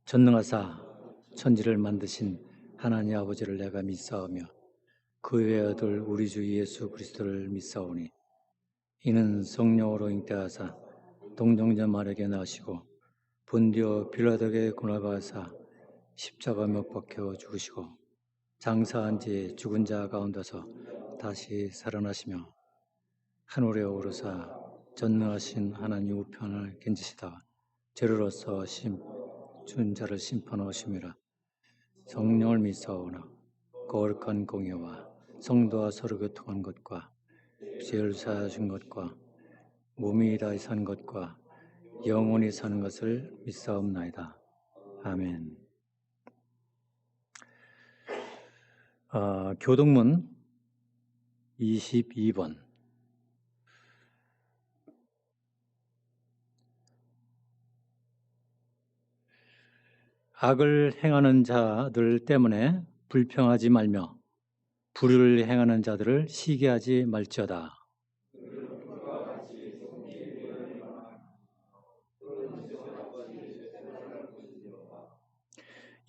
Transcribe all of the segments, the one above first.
전능하사 천지를 만드신 하나님 아버지를 내가 믿사오며 그 외의 아들 우리 주 예수 그리스도를 믿사오니 이는 성령으로 잉태하사 동정녀 마리아에게 나시고 본디오 빌라도에게 고난받으사 십자가 못 박혀 죽으시고 장사한 지 죽은 자 가운데서 다시 살아나시며 하늘에 오르사 전능하신 하나님 우편을 견지시다가 죄로서 준 자를 심판하심이라. 성령을 믿사오나 거룩한 공예와 성도와 서로 교통한 것과 죄를 사하신 것과 몸이 다시 산 것과 영원히 사는 것을 믿사옵나이다. 아멘. 교동문 22번. 악을 행하는 자들 때문에 불평하지 말며 불의를 행하는 자들을 시기하지 말지어다.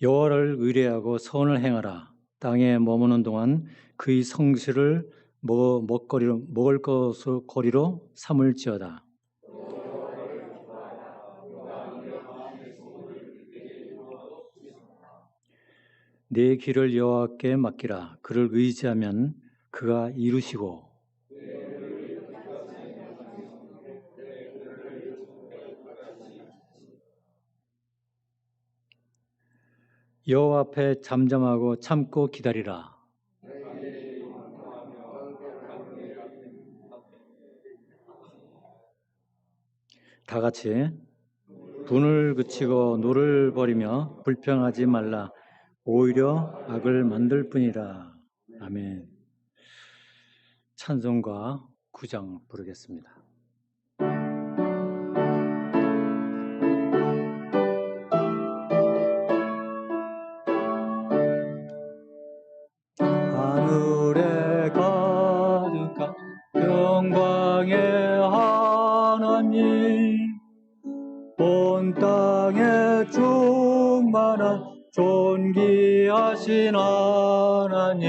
여호와를 의뢰하고 선을 행하라. 땅에 머무는 동안 그의 성실을 먹을 것을 거리로 삼을지어다. 내 길을 여호와께 맡기라. 그를 의지하면 그가 이루시고 여호와 앞에 잠잠하고 참고 기다리라. 다 같이 분을 그치고 노를 버리며 불평하지 말라. 오히려 악을 만들 뿐이라. 아멘. 찬송가 9장 부르겠습니다. 하늘에 가득한 영광의 하나님, 온 땅에 충만한 존귀하신 하나님,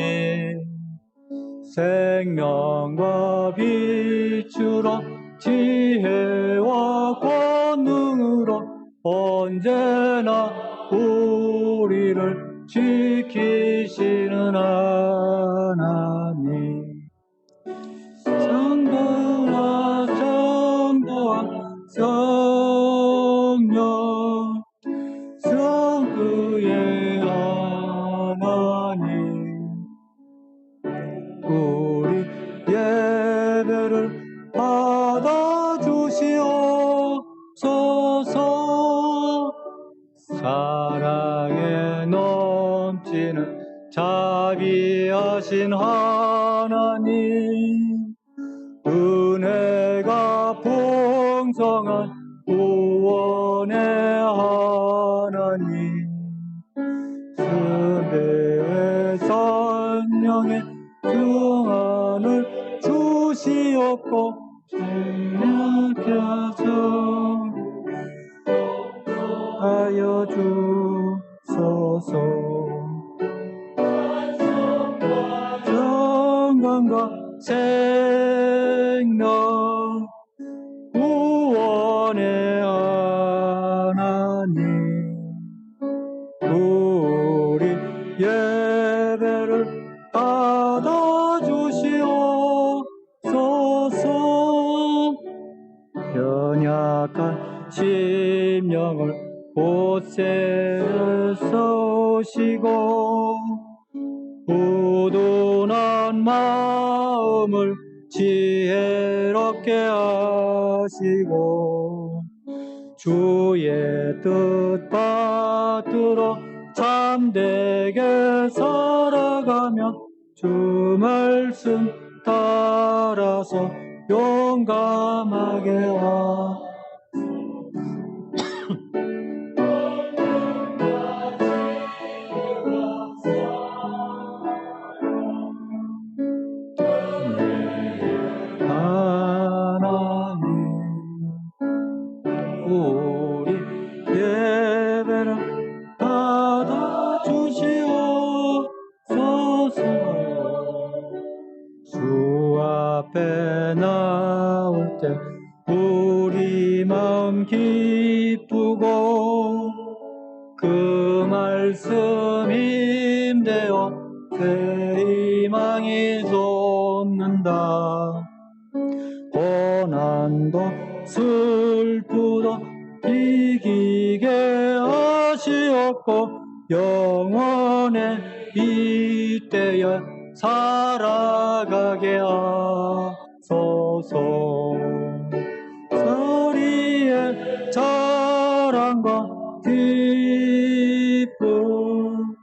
생명과 빛으로 지혜와 권능으로 언제나 우리를 지키시는 하나님, 성부와 성부와 성령, 성부의 하나님, 우리 예배를 받아주시옵소서. 사랑에 넘치는 자비하신 하나님, 은혜가 풍성한 구원의 하나님, 승배의 성령의 평안을 주시옵고 협력하소 하여 주소서. 정강과 생명 구원의 하나님, 우리 예배를 받아주시옵소서. 연약한 심령을 곳에 쏘시고 우둔한 마음을 지혜롭게 하시고 주의 뜻 받들어 참되게 살아가며 주 말씀 따라서 용감하게 하나님, 우리 예배를 말씀 임되어 새 희망이 솟는다. 고난도 슬프도 이기게 하시옵고 영원의 이때에 살아가게 하소서. 서리의 자랑과 기쁨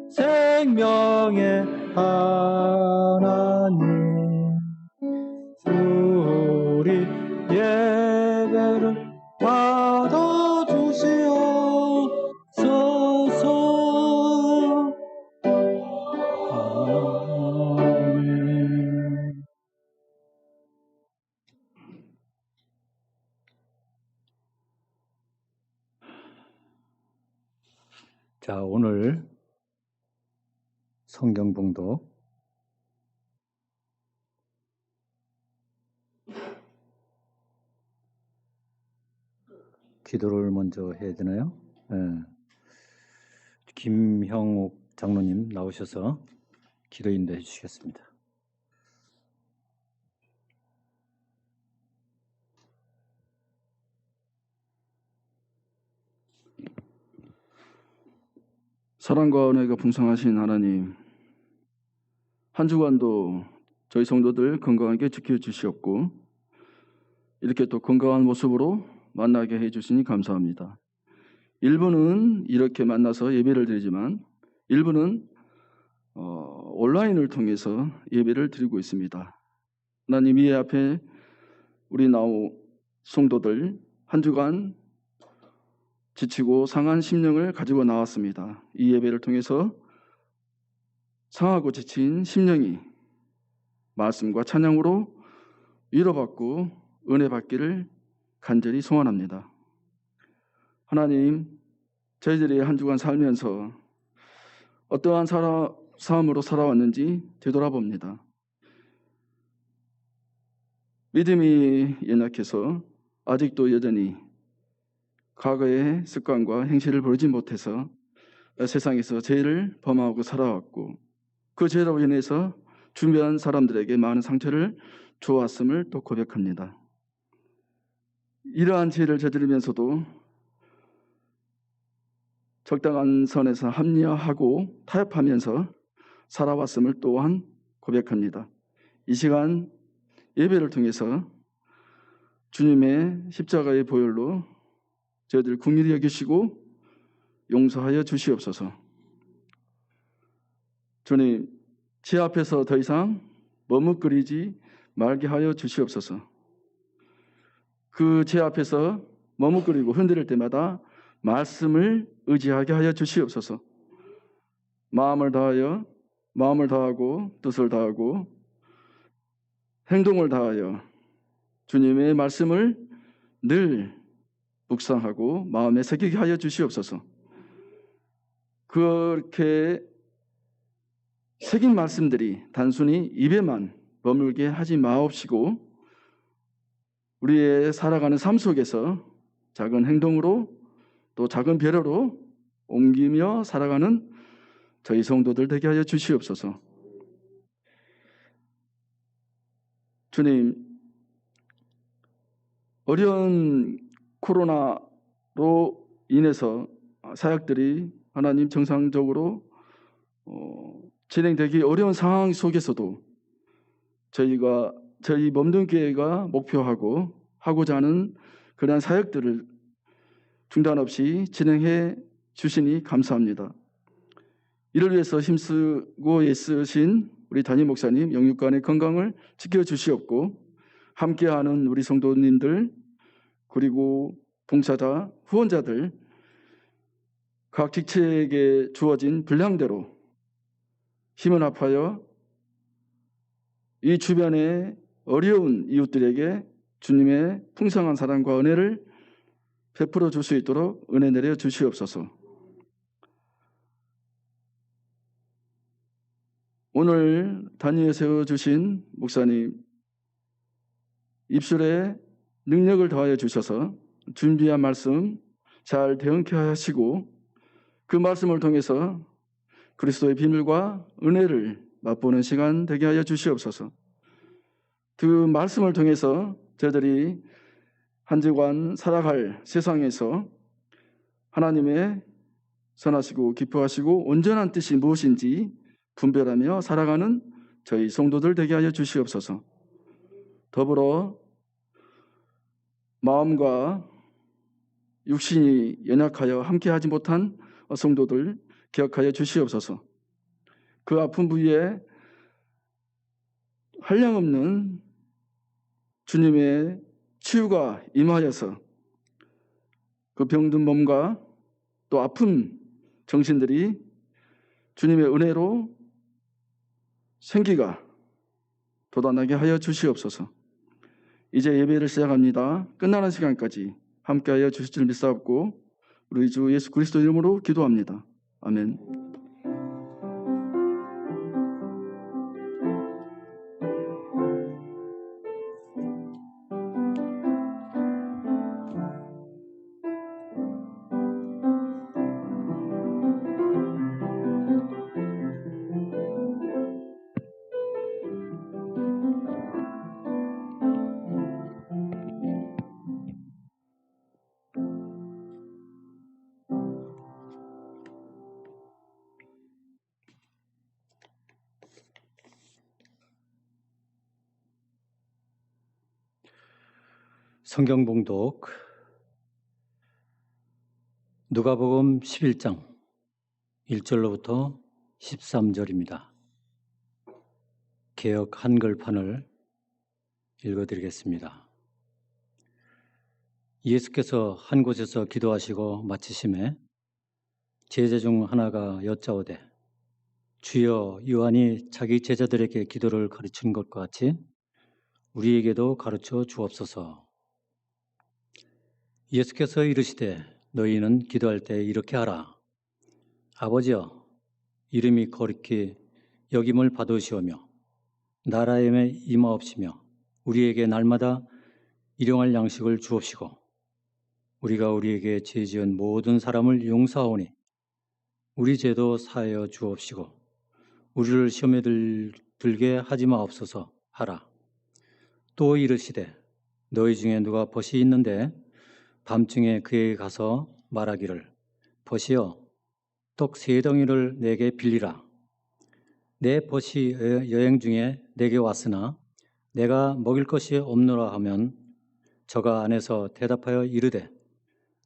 생명의 하나님, 우리 예배를 받아주시옵소서. 아멘. 자, 오늘 성경 봉독 기도를 먼저 해야 되나요? 네. 김형옥 장로님 나오셔서 기도 인도해 주시겠습니다. 사랑과 은혜가 풍성하신 하나님, 한 주간도 저희 성도들 건강하게 지켜주시옵고 이렇게 또 건강한 모습으로 만나게 해주시니 감사합니다. 일부는 이렇게 만나서 예배를 드리지만 일부는 온라인을 통해서 예배를 드리고 있습니다. 하나님, 이 앞에 우리 나오 성도들 한 주간 지치고 상한 심령을 가지고 나왔습니다. 이 예배를 통해서 상하고 지친 심령이 말씀과 찬양으로 위로받고 은혜 받기를 간절히 소원합니다. 하나님, 저희들이 한 주간 살면서 어떠한 삶으로 살아왔는지 되돌아봅니다. 믿음이 연약해서 아직도 여전히 과거의 습관과 행실을 버리지 못해서 세상에서 죄를 범하고 살아왔고 그 죄로 인해서 주변 사람들에게 많은 상처를 주었음을 또 고백합니다. 이러한 죄를 저지르면서도 적당한 선에서 합리화하고 타협하면서 살아왔음을 또한 고백합니다. 이 시간 예배를 통해서 주님의 십자가의 보혈로 저희들 긍휼히 여기시고 용서하여 주시옵소서. 주님, 제 앞에서 더 이상 머뭇거리지 말게 하여 주시옵소서. 그 제 앞에서 머뭇거리고 흔들릴 때마다 말씀을 의지하게 하여 주시옵소서. 마음을 다하고 뜻을 다하고 행동을 다하여 주님의 말씀을 늘 묵상하고 마음에 새기게 하여 주시옵소서. 그렇게 새긴 말씀들이 단순히 입에만 머물게 하지 마옵시고 우리의 살아가는 삶 속에서 작은 행동으로 또 작은 배려로 옮기며 살아가는 저희 성도들 되게 하여 주시옵소서. 주님, 어려운 코로나로 인해서 사역들이 하나님 정상적으로 진행되기 어려운 상황 속에서도 저희 몸등교회가 목표하고 하고자 하는 그러한 사역들을 중단 없이 진행해 주시니 감사합니다. 이를 위해서 힘쓰고 애쓰신 우리 담임 목사님 영육간의 건강을 지켜주시옵고 함께하는 우리 성도님들 그리고 봉사자, 후원자들 각 직책에 주어진 분량대로 힘을 합하여 이 주변의 어려운 이웃들에게 주님의 풍성한 사랑과 은혜를 베풀어 줄 수 있도록 은혜 내려 주시옵소서. 오늘 단위에 세워주신 목사님 입술에 능력을 더하여 주셔서 준비한 말씀 잘 대응케 하시고 그 말씀을 통해서 그리스도의 비밀과 은혜를 맛보는 시간 되게 하여 주시옵소서. 그 말씀을 통해서 저희들이 한 주간 살아갈 세상에서 하나님의 선하시고 기뻐하시고 온전한 뜻이 무엇인지 분별하며 살아가는 저희 성도들 되게 하여 주시옵소서. 더불어 마음과 육신이 연약하여 함께하지 못한 성도들 기억하여 주시옵소서. 그 아픈 부위에 한량없는 주님의 치유가 임하여서 그 병든 몸과 또 아픈 정신들이 주님의 은혜로 생기가 돋아나게 하여 주시옵소서. 이제 예배를 시작합니다. 끝나는 시간까지 함께하여 주실 줄 믿사옵고 우리 주 예수 그리스도 이름으로 기도합니다. 아멘. 성경 봉독 누가복음 11장 1절로부터 13절입니다. 개역 한글판을 읽어드리겠습니다. 예수께서 한 곳에서 기도하시고 마치심에 제자 중 하나가 여짜오되 주여 요한이 자기 제자들에게 기도를 가르친 것과 같이 우리에게도 가르쳐 주옵소서. 예수께서 이르시되 너희는 기도할 때 이렇게 하라. 아버지여 이름이 거룩히 여김을 받으시오며 나라에 임하옵시며 우리에게 날마다 일용할 양식을 주옵시고 우리가 우리에게 죄 지은 모든 사람을 용서하오니 우리 죄도 사하여 주옵시고 우리를 시험에 들게 하지 마옵소서 하라. 또 이르시되 너희 중에 누가 벗이 있는데 밤중에 그에게 가서 말하기를 벗이여 떡 3덩이를 내게 빌리라. 내 벗이 여행 중에 내게 왔으나 내가 먹일 것이 없노라 하면 저가 안에서 대답하여 이르되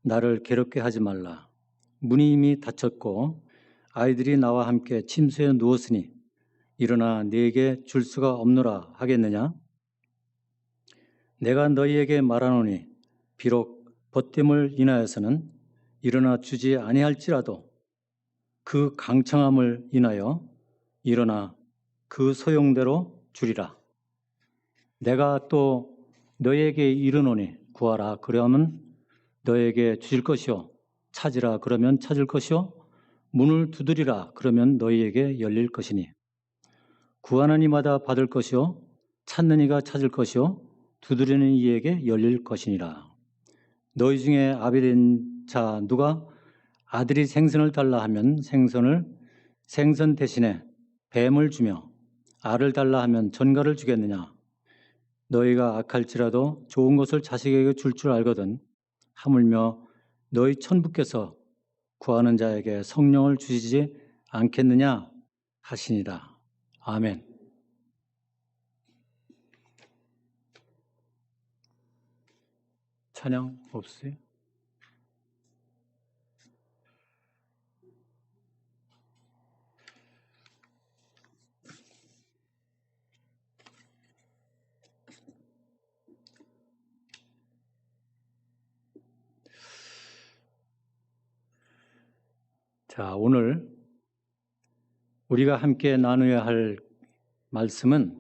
나를 괴롭게 하지 말라. 문이 이미 닫혔고 아이들이 나와 함께 침소에 누웠으니 일어나 네게 줄 수가 없노라 하겠느냐? 내가 너희에게 말하노니 비록 벗됨을 인하여서는 일어나 주지 아니할지라도 그 강청함을 인하여 일어나 그 소용대로 주리라. 내가 또 너희에게 이르노니 구하라 그러면 너희에게 주실 것이요 찾으라 그러면 찾을 것이요 문을 두드리라 그러면 너희에게 열릴 것이니 구하는 이마다 받을 것이요 찾는 이가 찾을 것이요 두드리는 이에게 열릴 것이니라. 너희 중에 아비된 자 누가 아들이 생선을 달라 하면 생선 대신에 뱀을 주며 알을 달라 하면 전갈을 주겠느냐? 너희가 악할지라도 좋은 것을 자식에게 줄 줄 알거든 하물며 너희 천부께서 구하는 자에게 성령을 주시지 않겠느냐 하시니라. 아멘. 찬양 없으세요? 자, 오늘 우리가 함께 나누어야 할 말씀은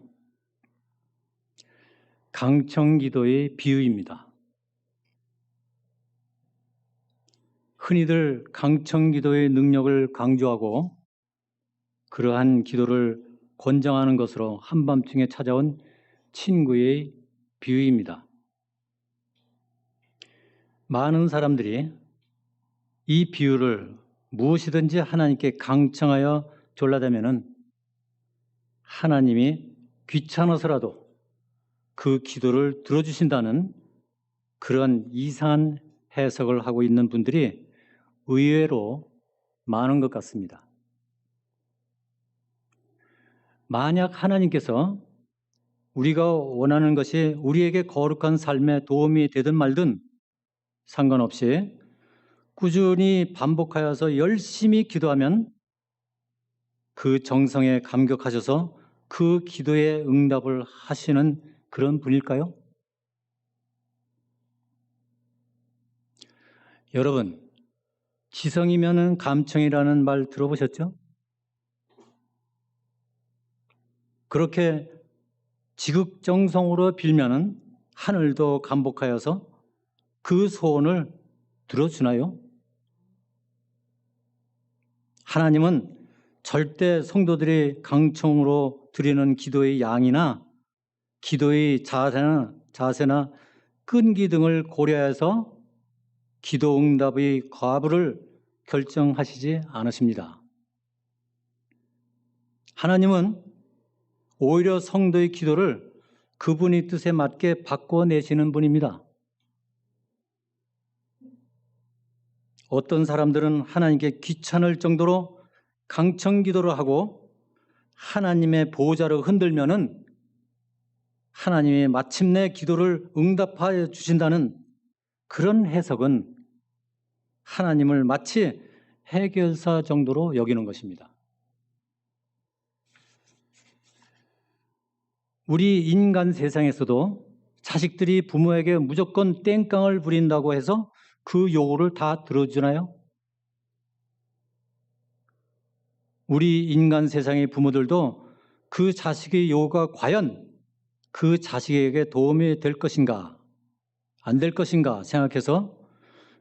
강청기도의 비유입니다. 흔히들 강청기도의 능력을 강조하고 그러한 기도를 권장하는 것으로 한밤중에 찾아온 친구의 비유입니다. 많은 사람들이 이 비유를 무엇이든지 하나님께 강청하여 졸라대면은 하나님이 귀찮아서라도 그 기도를 들어주신다는 그런 이상한 해석을 하고 있는 분들이 의외로 많은 것 같습니다. 만약 하나님께서 우리가 원하는 것이 우리에게 거룩한 삶에 도움이 되든 말든 상관없이 꾸준히 반복하여서 열심히 기도하면 그 정성에 감격하셔서 그 기도에 응답을 하시는 그런 분일까요? 여러분, 지성이면은 감청이라는 말 들어보셨죠? 그렇게 지극정성으로 빌면은 하늘도 감복하여서 그 소원을 들어주나요? 하나님은 절대 성도들이 강청으로 드리는 기도의 양이나 기도의 자세나 끈기 등을 고려해서 기도 응답의 과부를 결정하시지 않으십니다. 하나님은 오히려 성도의 기도를 그분의 뜻에 맞게 바꿔내시는 분입니다. 어떤 사람들은 하나님께 귀찮을 정도로 강청 기도를 하고 하나님의 보호자를 흔들면은 하나님이 마침내 기도를 응답하여 주신다는 그런 해석은 하나님을 마치 해결사 정도로 여기는 것입니다. 우리 인간 세상에서도 자식들이 부모에게 무조건 땡깡을 부린다고 해서 그 요구를 다 들어주나요? 우리 인간 세상의 부모들도 그 자식의 요구가 과연 그 자식에게 도움이 될 것인가, 안 될 것인가 생각해서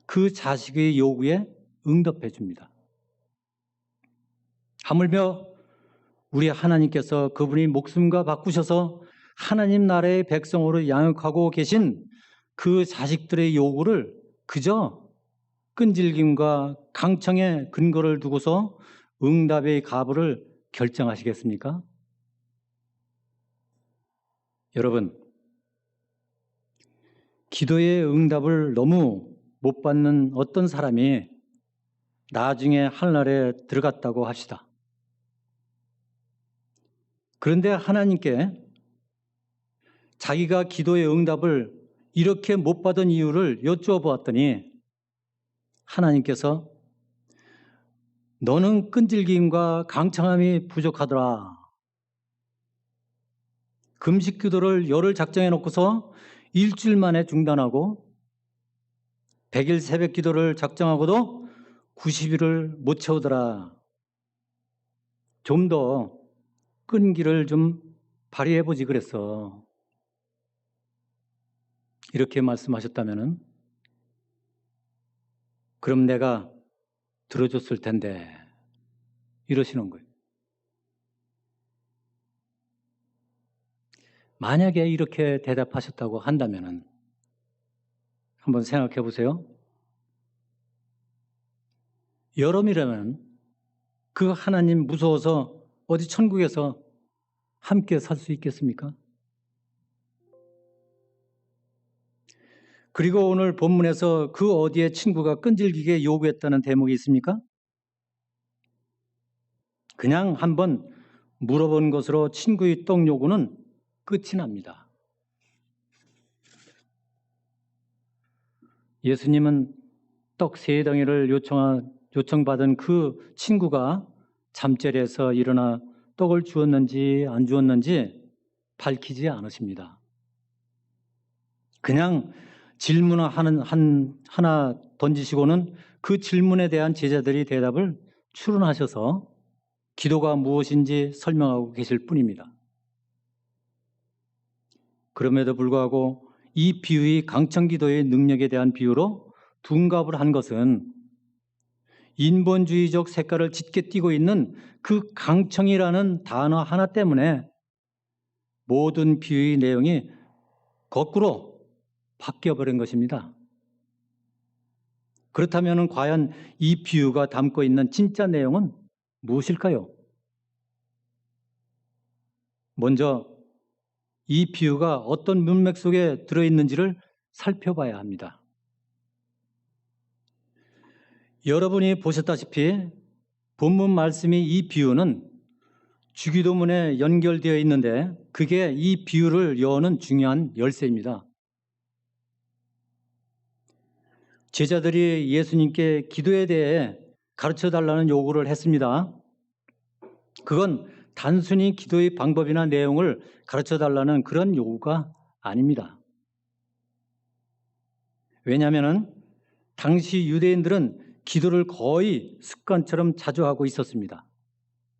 그 자식의 요구에 응답해 줍니다. 하물며 우리 하나님께서 그분이 목숨과 바꾸셔서 하나님 나라의 백성으로 양육하고 계신 그 자식들의 요구를 그저 끈질김과 강청의 근거를 두고서 응답의 가부를 결정하시겠습니까? 여러분, 기도의 응답을 너무 못 받는 어떤 사람이 나중에 하늘나라에 들어갔다고 합시다. 그런데 하나님께 자기가 기도의 응답을 이렇게 못 받은 이유를 여쭈어보았더니 하나님께서 너는 끈질김과 강청함이 부족하더라. 금식 기도를 열흘 작정해 놓고서 일주일 만에 중단하고 100일 새벽 기도를 작정하고도 90일을 못 채우더라. 좀 더 끈기를 좀 발휘해 보지 그랬어. 이렇게 말씀하셨다면은 그럼 내가 들어줬을 텐데 이러시는 거예요. 만약에 이렇게 대답하셨다고 한다면은 한번 생각해 보세요. 여러분이라면 그 하나님 무서워서 어디 천국에서 함께 살 수 있겠습니까? 그리고 오늘 본문에서 그 어디에 친구가 끈질기게 요구했다는 대목이 있습니까? 그냥 한번 물어본 것으로 친구의 떡 요구는 끝이 납니다. 예수님은 떡 3덩이를 요청받은 그 친구가 잠자리에서 일어나 떡을 주었는지 안 주었는지 밝히지 않으십니다. 그냥 질문 하나 던지시고는 그 질문에 대한 제자들이 대답을 추론하셔서 기도가 무엇인지 설명하고 계실 뿐입니다. 그럼에도 불구하고 이 비유의 강청기도의 능력에 대한 비유로 둔갑을 한 것은 인본주의적 색깔을 짙게 띠고 있는 그 강청이라는 단어 하나 때문에 모든 비유의 내용이 거꾸로 바뀌어버린 것입니다. 그렇다면 과연 이 비유가 담고 있는 진짜 내용은 무엇일까요? 먼저 이 비유가 어떤 문맥 속에 들어있는지를 살펴봐야 합니다. 여러분이 보셨다시피 본문 말씀이 이 비유는 주기도문에 연결되어 있는데 그게 이 비유를 여는 중요한 열쇠입니다. 제자들이 예수님께 기도에 대해 가르쳐달라는 요구를 했습니다. 그건 단순히 기도의 방법이나 내용을 가르쳐달라는 그런 요구가 아닙니다. 왜냐하면 당시 유대인들은 기도를 거의 습관처럼 자주 하고 있었습니다.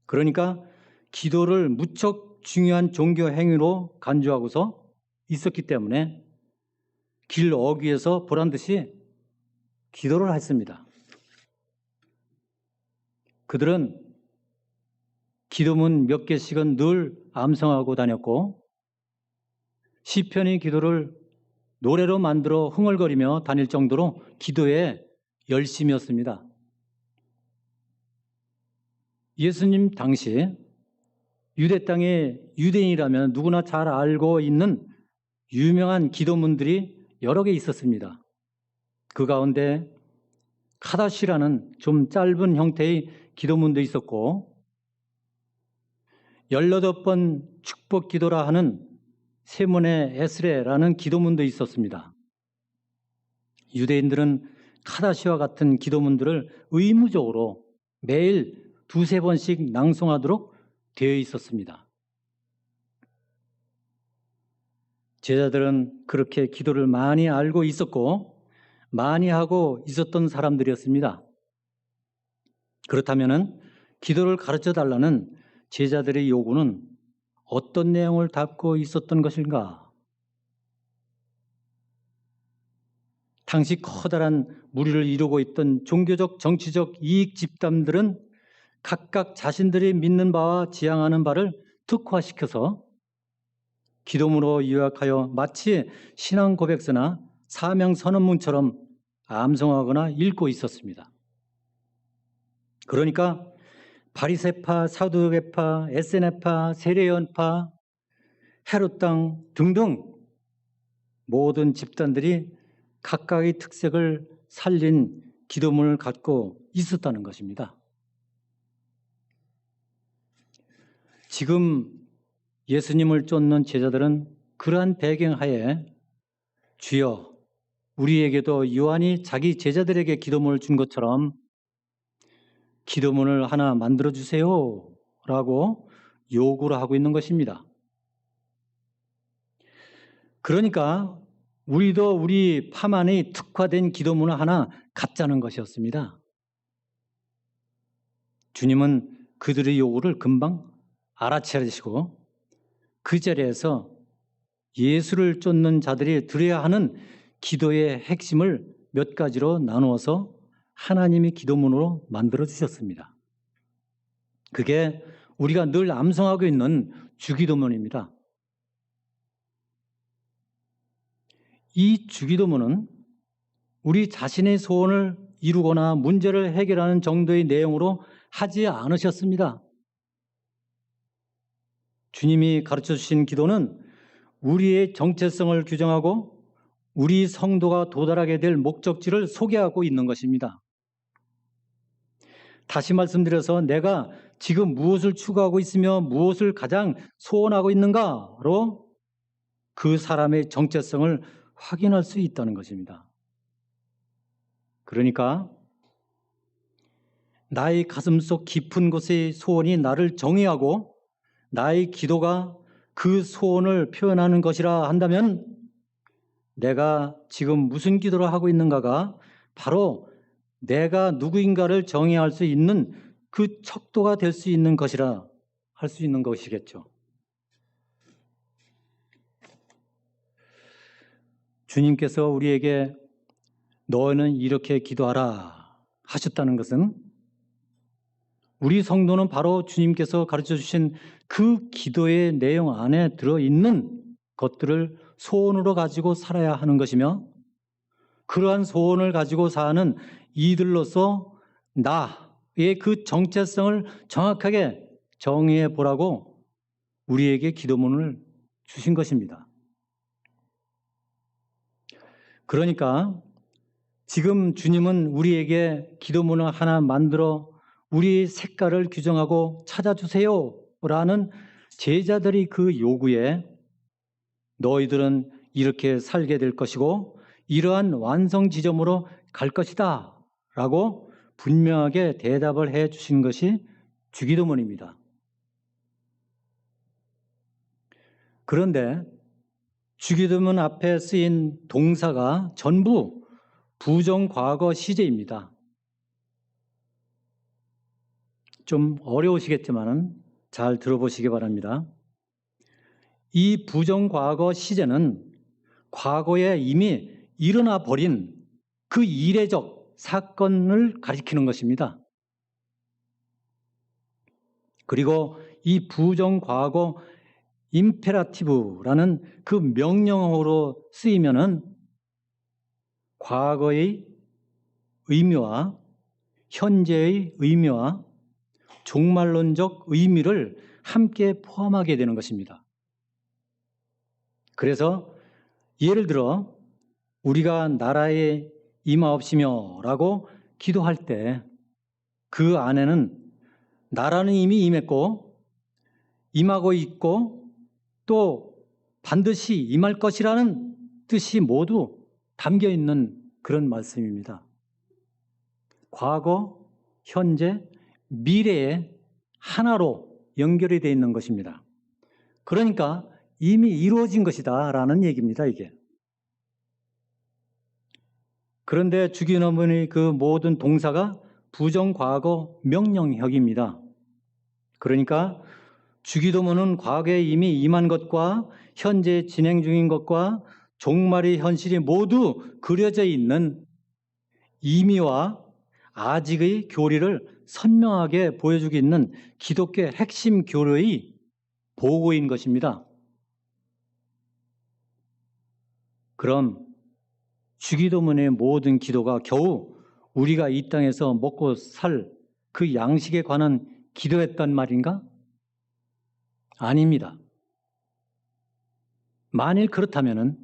그러니까 기도를 무척 중요한 종교 행위로 간주하고서 있었기 때문에 길 어귀에서 보란듯이 기도를 했습니다. 그들은 기도문 몇 개씩은 늘 암송하고 다녔고 시편의 기도를 노래로 만들어 흥얼거리며 다닐 정도로 기도에 열심이었습니다. 예수님 당시 유대 땅에 유대인이라면 누구나 잘 알고 있는 유명한 기도문들이 여러 개 있었습니다. 그 가운데 카다시라는 좀 짧은 형태의 기도문도 있었고 18번 축복 기도라 하는 세문의 에스레라는 기도문도 있었습니다. 유대인들은 카다시와 같은 기도문들을 의무적으로 매일 2-3번씩 낭송하도록 되어 있었습니다. 제자들은 그렇게 기도를 많이 알고 있었고 많이 하고 있었던 사람들이었습니다. 그렇다면 기도를 가르쳐 달라는 제자들의 요구는 어떤 내용을 담고 있었던 것인가? 당시 커다란 무리를 이루고 있던 종교적, 정치적 이익 집단들은 각각 자신들이 믿는 바와 지향하는 바를 특화시켜서 기도문으로 요약하여 마치 신앙 고백서나 사명 선언문처럼 암송하거나 읽고 있었습니다. 그러니까 바리새파, 사두개파, 에세네파, 세례요원파, 헤롯당 등등 모든 집단들이 각각의 특색을 살린 기도문을 갖고 있었다는 것입니다. 지금 예수님을 쫓는 제자들은 그러한 배경하에 주여 우리에게도 요한이 자기 제자들에게 기도문을 준 것처럼 기도문을 하나 만들어 주세요 라고 요구를 하고 있는 것입니다. 그러니까 우리도 우리 파만의 특화된 기도문을 하나 갖자는 것이었습니다. 주님은 그들의 요구를 금방 알아채시고 그 자리에서 예수를 쫓는 자들이 드려야 하는 기도의 핵심을 몇 가지로 나누어서 하나님이 기도문으로 만들어 주셨습니다. 그게 우리가 늘 암송하고 있는 주기도문입니다. 이 주기도문은 우리 자신의 소원을 이루거나 문제를 해결하는 정도의 내용으로 하지 않으셨습니다. 주님이 가르쳐 주신 기도는 우리의 정체성을 규정하고 우리 성도가 도달하게 될 목적지를 소개하고 있는 것입니다. 다시 말씀드려서 내가 지금 무엇을 추구하고 있으며 무엇을 가장 소원하고 있는가로 그 사람의 정체성을 확인할 수 있다는 것입니다. 그러니까 나의 가슴속 깊은 곳의 소원이 나를 정의하고 나의 기도가 그 소원을 표현하는 것이라 한다면 내가 지금 무슨 기도를 하고 있는가가 바로 내가 누구인가를 정의할 수 있는 그 척도가 될 수 있는 것이라 할 수 있는 것이겠죠. 주님께서 우리에게 너는 이렇게 기도하라 하셨다는 것은 우리 성도는 바로 주님께서 가르쳐 주신 그 기도의 내용 안에 들어있는 것들을 소원으로 가지고 살아야 하는 것이며 그러한 소원을 가지고 사는 이들로서 나의 그 정체성을 정확하게 정의해 보라고 우리에게 기도문을 주신 것입니다. 그러니까 지금 주님은 우리에게 기도문을 하나 만들어 우리 색깔을 규정하고 찾아주세요 라는 제자들이 그 요구에 너희들은 이렇게 살게 될 것이고 이러한 완성 지점으로 갈 것이다 라고 분명하게 대답을 해 주신 것이 주기도문입니다. 그런데 주기도문 앞에 쓰인 동사가 전부 부정과거 시제입니다. 좀 어려우시겠지만 잘 들어보시기 바랍니다. 이 부정과거 시제는 과거에 이미 일어나 버린 그 이례적 사건을 가리키는 것입니다. 그리고 이 부정과거 임페라티브라는 그 명령어로 쓰이면은 과거의 의미와 현재의 의미와 종말론적 의미를 함께 포함하게 되는 것입니다. 그래서 예를 들어 우리가 나라에 임하옵시며 라고 기도할 때 그 안에는 나라는 이미 임했고 임하고 있고 또 반드시 임할 것이라는 뜻이 모두 담겨 있는 그런 말씀입니다. 과거, 현재, 미래에 하나로 연결이 되어 있는 것입니다. 그러니까 이미 이루어진 것이다 라는 얘기입니다, 이게. 그런데 주기도문의 그 모든 동사가 부정과거 명령형입니다. 그러니까 주기도문은 과거에 이미 임한 것과 현재 진행 중인 것과 종말의 현실이 모두 그려져 있는 이미와 아직의 교리를 선명하게 보여주고 있는 기독교의 핵심 교리의 보고인 것입니다. 그럼 주기도문의 모든 기도가 겨우 우리가 이 땅에서 먹고 살 그 양식에 관한 기도했단 말인가? 아닙니다. 만일 그렇다면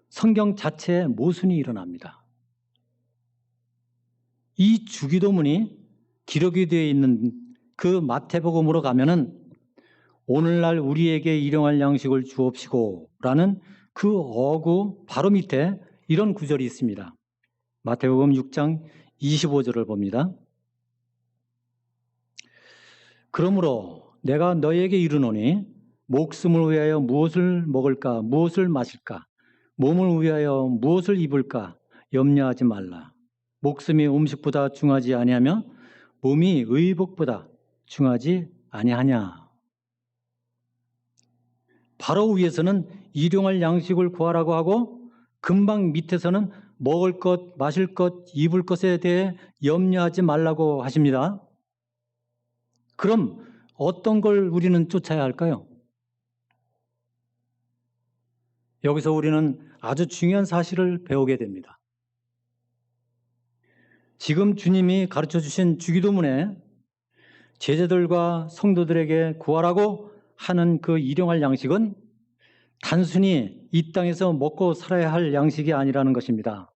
성경 자체에 모순이 일어납니다. 이 주기도문이 기록이 되어 있는 그 마태복음으로 가면은 오늘날 우리에게 일용할 양식을 주옵시고 라는 그 어구 바로 밑에 이런 구절이 있습니다. 마태복음 6장 25절을 봅니다. 그러므로 내가 너희에게 이르노니 목숨을 위하여 무엇을 먹을까 무엇을 마실까 몸을 위하여 무엇을 입을까 염려하지 말라. 목숨이 음식보다 중하지 아니하며 몸이 의복보다 중하지 아니하냐. 바로 위에서는 일용할 양식을 구하라고 하고 금방 밑에서는 먹을 것, 마실 것, 입을 것에 대해 염려하지 말라고 하십니다. 그럼 어떤 걸 우리는 쫓아야 할까요? 여기서 우리는 아주 중요한 사실을 배우게 됩니다. 지금 주님이 가르쳐 주신 주기도문에 제자들과 성도들에게 구하라고 하는 그 일용할 양식은 단순히 이 땅에서 먹고 살아야 할 양식이 아니라는 것입니다.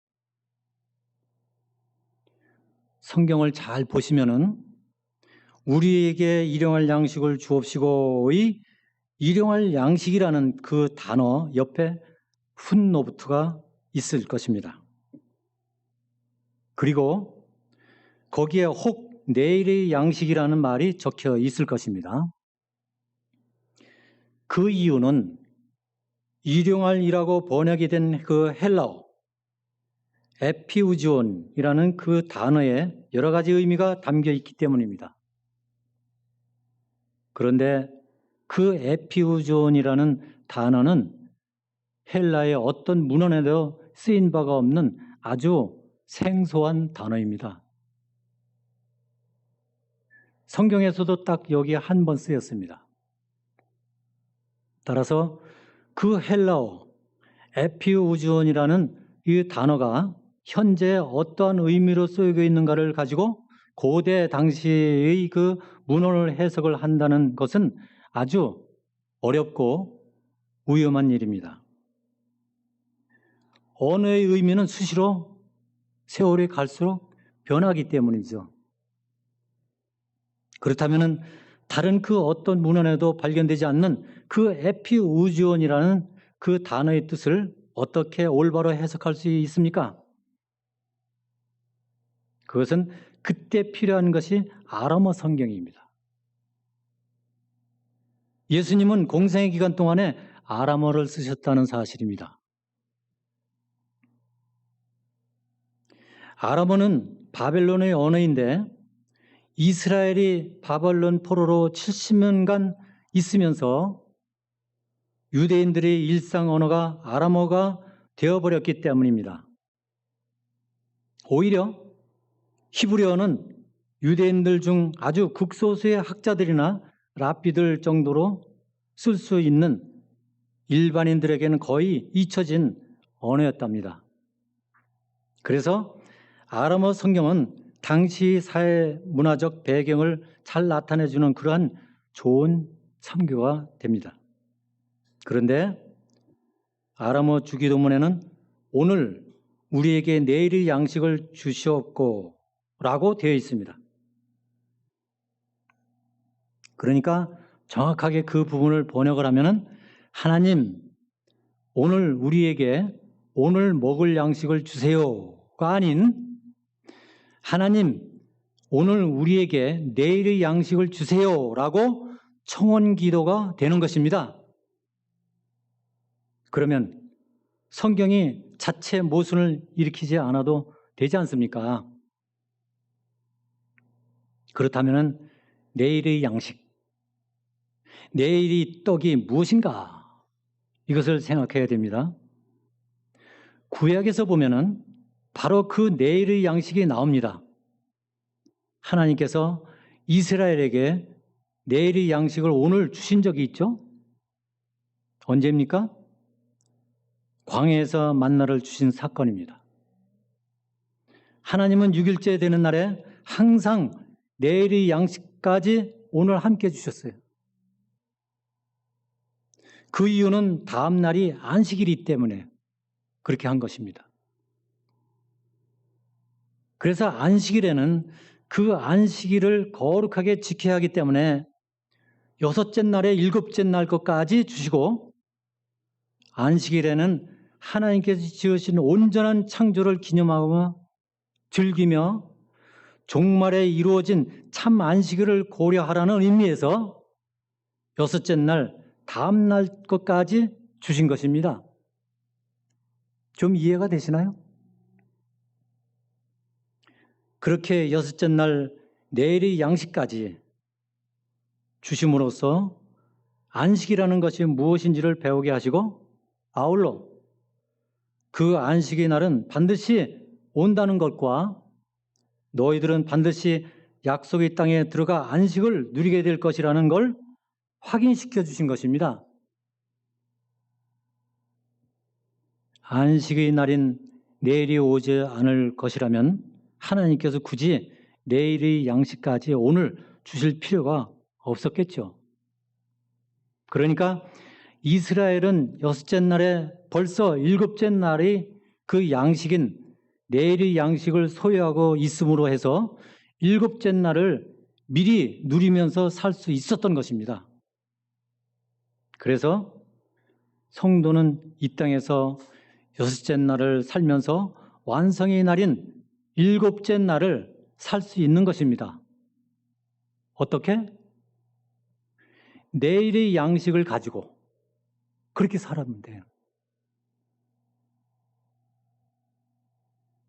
성경을 잘 보시면은 우리에게 일용할 양식을 주옵시고의 일용할 양식이라는 그 단어 옆에 훗노부트가 있을 것입니다. 그리고 거기에 혹 내일의 양식이라는 말이 적혀 있을 것입니다. 그 이유는 일용할이라고 번역이 된 그 헬라어 에피우지온이라는 그 단어에 여러 가지 의미가 담겨 있기 때문입니다. 그런데 그 에피우지온이라는 단어는 헬라의 어떤 문헌에도 쓰인 바가 없는 아주 생소한 단어입니다. 성경에서도 딱 여기 한 번 쓰였습니다. 따라서 그 헬라어 에피우지온이라는 이 단어가 현재 어떠한 의미로 쓰이고 있는가를 가지고 고대 당시의 그 문헌을 해석을 한다는 것은 아주 어렵고 위험한 일입니다. 언어의 의미는 수시로 세월이 갈수록 변하기 때문이죠. 그렇다면 다른 그 어떤 문헌에도 발견되지 않는 그 에피우지온이라는 그 단어의 뜻을 어떻게 올바로 해석할 수 있습니까? 그것은 그때 필요한 것이 아람어 성경입니다. 예수님은 공생의 기간 동안에 아람어를 쓰셨다는 사실입니다. 아람어는 바벨론의 언어인데 이스라엘이 바벨론 포로로 70년간 있으면서 유대인들의 일상 언어가 아람어가 되어버렸기 때문입니다. 오히려 히브리어는 유대인들 중 아주 극소수의 학자들이나 랍비들 정도로 쓸 수 있는 일반인들에게는 거의 잊혀진 언어였답니다. 그래서 아람어 성경은 당시 사회 문화적 배경을 잘 나타내주는 그러한 좋은 참고가 됩니다. 그런데 아람어 주기도문에는 오늘 우리에게 내일의 양식을 주시옵고 라고 되어 있습니다. 그러니까 정확하게 그 부분을 번역을 하면은 하나님 오늘 우리에게 오늘 먹을 양식을 주세요가 아닌 하나님 오늘 우리에게 내일의 양식을 주세요라고 청원 기도가 되는 것입니다. 그러면 성경이 자체 모순을 일으키지 않아도 되지 않습니까? 그렇다면 내일의 양식, 내일의 떡이 무엇인가? 이것을 생각해야 됩니다. 구약에서 보면은 바로 그 내일의 양식이 나옵니다. 하나님께서 이스라엘에게 내일의 양식을 오늘 주신 적이 있죠? 언제입니까? 광야에서 만나를 주신 사건입니다. 하나님은 6일째 되는 날에 항상 내일의 양식까지 오늘 함께 주셨어요. 그 이유는 다음 날이 안식일이기 때문에 그렇게 한 것입니다. 그래서 안식일에는 그 안식일을 거룩하게 지켜야 하기 때문에 6째 날에 7째 날 것까지 주시고 안식일에는 하나님께서 지으신 온전한 창조를 기념하며 즐기며 종말에 이루어진 참 안식일을 고려하라는 의미에서 6째 날 다음 날 것까지 주신 것입니다. 좀 이해가 되시나요? 그렇게 6째 날 내일의 양식까지 주심으로써 안식이라는 것이 무엇인지를 배우게 하시고 아울러 그 안식의 날은 반드시 온다는 것과 너희들은 반드시 약속의 땅에 들어가 안식을 누리게 될 것이라는 걸 확인시켜 주신 것입니다. 안식의 날인 내일이 오지 않을 것이라면 하나님께서 굳이 내일의 양식까지 오늘 주실 필요가 없었겠죠. 그러니까 이스라엘은 6째 날에 벌써 7째 날이 그 양식인 내일의 양식을 소유하고 있음으로 해서 7째 날을 미리 누리면서 살 수 있었던 것입니다. 그래서 성도는 이 땅에서 6째 날을 살면서 완성의 날인 7째 날을 살 수 있는 것입니다. 어떻게? 내일의 양식을 가지고 그렇게 살아면 돼요.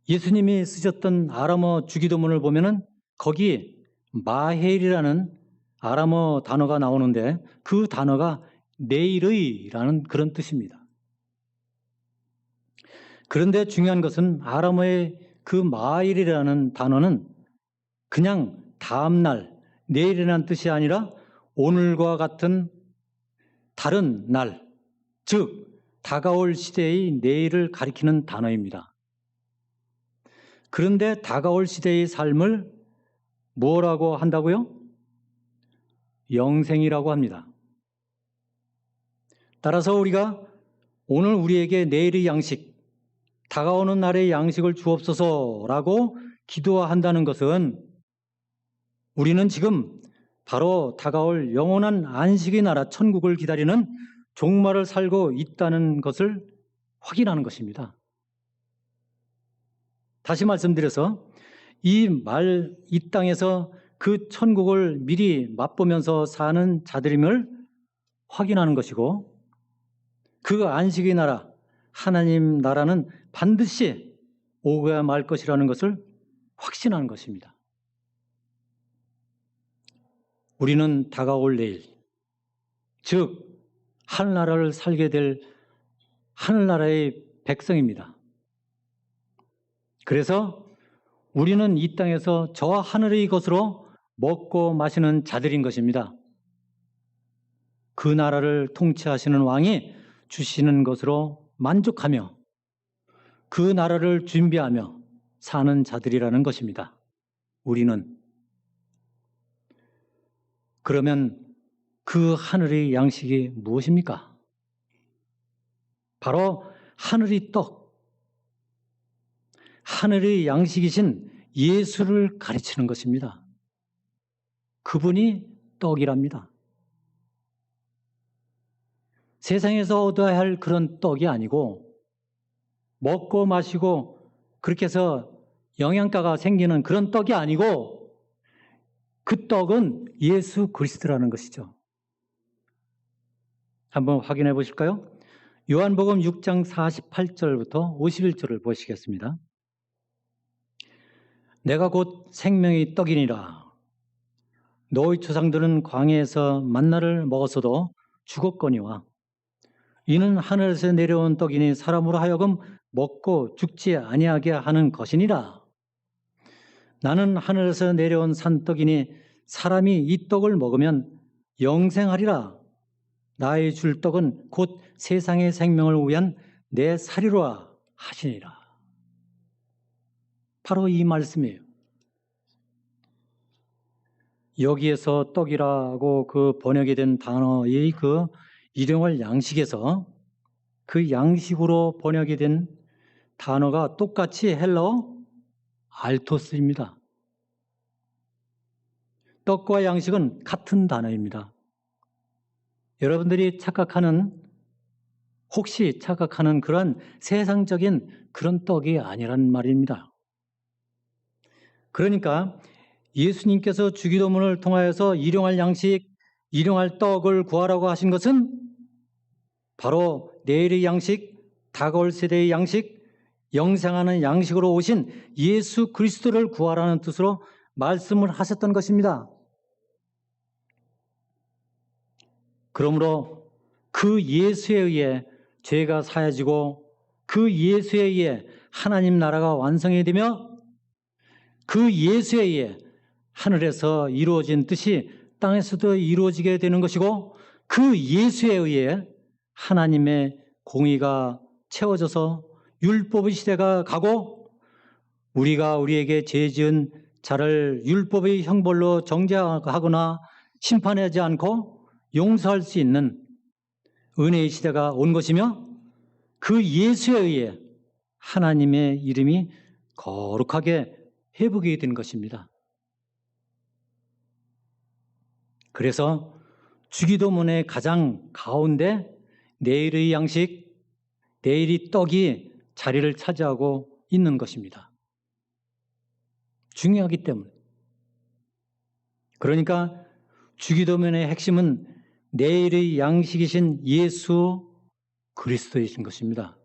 예수님이 쓰셨던 아람어 주기도문을 보면은 거기 마헬이라는 아람어 단어가 나오는데 그 단어가 내일의라는 그런 뜻입니다. 그런데 중요한 것은 아람어의 그 마일이라는 단어는 그냥 다음 날, 내일이라는 뜻이 아니라 오늘과 같은 다른 날, 즉 다가올 시대의 내일을 가리키는 단어입니다. 그런데 다가올 시대의 삶을 뭐라고 한다고요? 영생이라고 합니다. 따라서 우리가 오늘 우리에게 내일의 양식, 다가오는 날의 양식을 주옵소서라고 기도한다는 것은 우리는 지금 바로 다가올 영원한 안식의 나라 천국을 기다리는 종말을 살고 있다는 것을 확인하는 것입니다. 다시 말씀드려서 이 땅에서 그 천국을 미리 맛보면서 사는 자들임을 확인하는 것이고, 그 안식의 나라, 하나님 나라는 반드시 오고야 말 것이라는 것을 확신하는 것입니다. 우리는 다가올 내일, 즉 하늘나라를 살게 될 하늘나라의 백성입니다. 그래서 우리는 이 땅에서 저와 하늘의 것으로 먹고 마시는 자들인 것입니다. 그 나라를 통치하시는 왕이 주시는 것으로 만족하며 그 나라를 준비하며 사는 자들이라는 것입니다. 우리는. 그러면 그 하늘의 양식이 무엇입니까? 바로 하늘의 떡, 하늘의 양식이신 예수를 가르치는 것입니다. 그분이 떡이랍니다. 세상에서 얻어야 할 그런 떡이 아니고 먹고 마시고 그렇게 해서 영양가가 생기는 그런 떡이 아니고 그 떡은 예수 그리스도라는 것이죠. 한번 확인해 보실까요? 요한복음 6장 48절부터 51절을 보시겠습니다. 내가 곧 생명의 떡이니라. 너희 조상들은 광야에서 만나를 먹었어도 죽었거니와 이는 하늘에서 내려온 떡이니 사람으로 하여금 먹고 죽지 아니하게 하는 것이니라. 나는 하늘에서 내려온 산떡이니 사람이 이 떡을 먹으면 영생하리라. 나의 줄 떡은 곧 세상의 생명을 위한 내 살이로라 하시니라. 바로 이 말씀이에요. 여기에서 떡이라고 그 번역이 된 단어의 그 일용할 양식에서 그 양식으로 번역이 된 단어가 똑같이 헬라어 알토스입니다. 떡과 양식은 같은 단어입니다. 여러분들이 혹시 착각하는 그런 세상적인 그런 떡이 아니란 말입니다. 그러니까 예수님께서 주기도문을 통하여서 일용할 양식, 일용할 떡을 구하라고 하신 것은 바로 내일의 양식, 다가올 세대의 양식, 영생하는 양식으로 오신 예수 그리스도를 구하라는 뜻으로 말씀을 하셨던 것입니다. 그러므로 그 예수에 의해 죄가 사해지고 그 예수에 의해 하나님 나라가 완성이 되며 그 예수에 의해 하늘에서 이루어진 뜻이 땅에서도 이루어지게 되는 것이고 그 예수에 의해 하나님의 공의가 채워져서 율법의 시대가 가고 우리가 우리에게 죄 지은 자를 율법의 형벌로 정죄하거나 심판하지 않고 용서할 수 있는 은혜의 시대가 온 것이며 그 예수에 의해 하나님의 이름이 거룩하게 회복이 된 것입니다. 그래서 주기도문의 가장 가운데 내일의 양식, 내일의 떡이 자리를 차지하고 있는 것입니다. 중요하기 때문에. 그러니까 주기도문의 핵심은 내일의 양식이신 예수 그리스도이신 것입니다.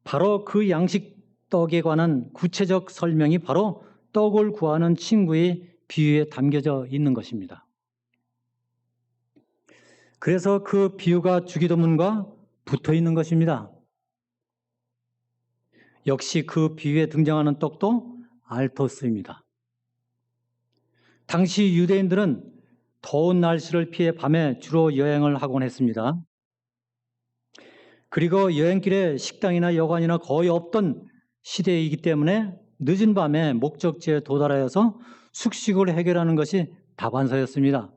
바로 그 양식 떡에 관한 구체적 설명이 바로 떡을 구하는 친구의 비유에 담겨져 있는 것입니다. 그래서 그 비유가 주기도문과 붙어 있는 것입니다. 역시 그 비유에 등장하는 떡도 알토스입니다. 당시 유대인들은 더운 날씨를 피해 밤에 주로 여행을 하곤 했습니다. 그리고 여행길에 식당이나 여관이나 거의 없던 시대이기 때문에 늦은 밤에 목적지에 도달하여서 숙식을 해결하는 것이 다반사였습니다.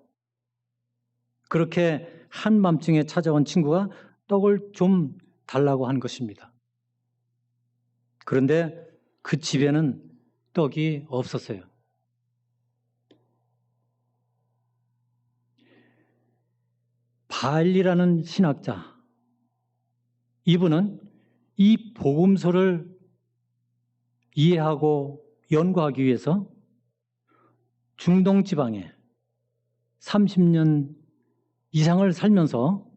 그렇게 한밤중에 찾아온 친구가 떡을 좀 달라고 한 것입니다. 그런데 그 집에는 떡이 없었어요. 바알리라는 신학자, 이분은 이 복음서를 이해하고 연구하기 위해서 중동 지방에 30년 이상을 살면서